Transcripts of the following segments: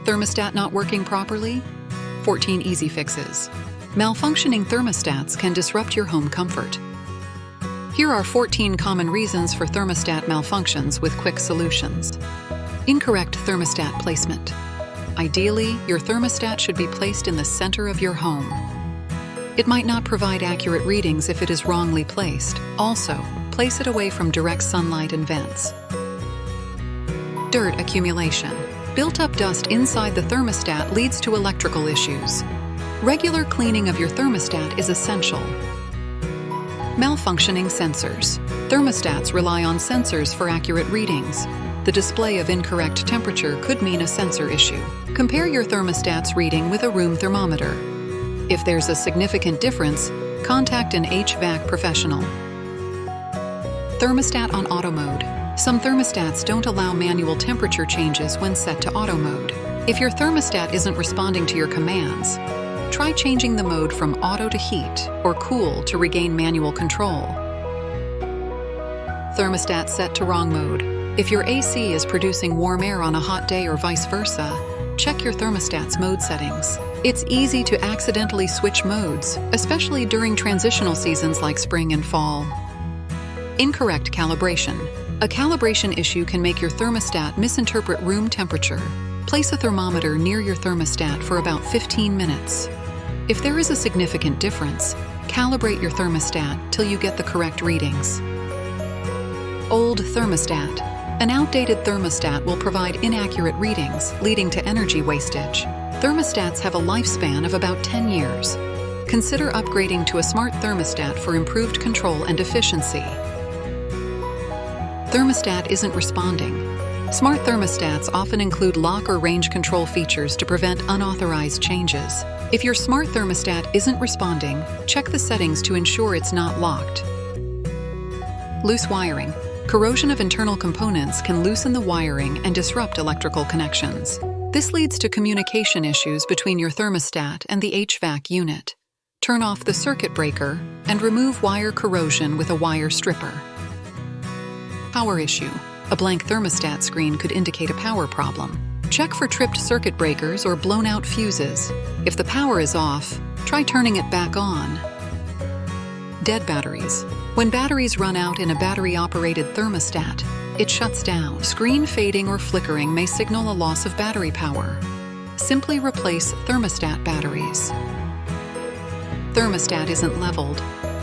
Thermostat not working properly? 14 easy fixes. Malfunctioning thermostats can disrupt your home comfort. Here are 14 common reasons for thermostat malfunctions with quick solutions. Incorrect thermostat placement. Ideally, your thermostat should be placed in the center of your home. It might not provide accurate readings if it is wrongly placed. Also, place it away from direct sunlight and vents. Dirt accumulation. Built-up dust inside the thermostat leads to electrical issues. Regular cleaning of your thermostat is essential. Malfunctioning sensors. Thermostats rely on sensors for accurate readings. The display of incorrect temperature could mean a sensor issue. Compare your thermostat's reading with a room thermometer. If there's a significant difference, contact an HVAC professional. Thermostat on auto mode. Some thermostats don't allow manual temperature changes when set to auto mode. If your thermostat isn't responding to your commands, try changing the mode from auto to heat or cool to regain manual control. Thermostat set to wrong mode. If your AC is producing warm air on a hot day or vice versa, check your thermostat's mode settings. It's easy to accidentally switch modes, especially during transitional seasons like spring and fall. Incorrect calibration. A calibration issue can make your thermostat misinterpret room temperature. Place a thermometer near your thermostat for about 15 minutes. If there is a significant difference, calibrate your thermostat till you get the correct readings. Old thermostat. An outdated thermostat will provide inaccurate readings, leading to energy wastage. Thermostats have a lifespan of about 10 years. Consider upgrading to a smart thermostat for improved control and efficiency. Thermostat isn't responding. Smart thermostats often include lock or range control features to prevent unauthorized changes. If your smart thermostat isn't responding, check the settings to ensure it's not locked. Loose wiring. Corrosion of internal components can loosen the wiring and disrupt electrical connections. This leads to communication issues between your thermostat and the HVAC unit. Turn off the circuit breaker and remove wire corrosion with a wire stripper. Power issue. A blank thermostat screen could indicate a power problem. Check for tripped circuit breakers or blown-out fuses. If the power is off, try turning it back on. Dead batteries. When batteries run out in a battery-operated thermostat, it shuts down. Screen fading or flickering may signal a loss of battery power. Simply replace thermostat batteries. Thermostat isn't leveled.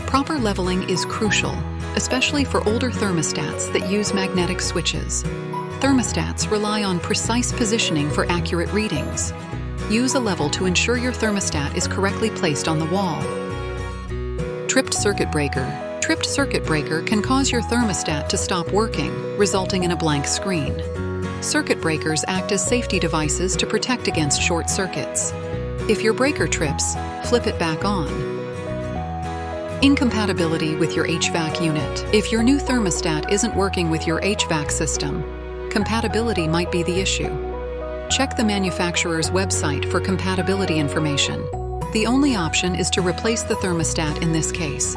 Proper leveling is crucial, especially for older thermostats that use magnetic switches. Thermostats rely on precise positioning for accurate readings. Use a level to ensure your thermostat is correctly placed on the wall. Tripped circuit breaker. Tripped circuit breaker can cause your thermostat to stop working, resulting in a blank screen. Circuit breakers act as safety devices to protect against short circuits. If your breaker trips, flip it back on. Incompatibility with your HVAC unit. If your new thermostat isn't working with your HVAC system, compatibility might be the issue. Check the manufacturer's website for compatibility information. The only option is to replace the thermostat in this case.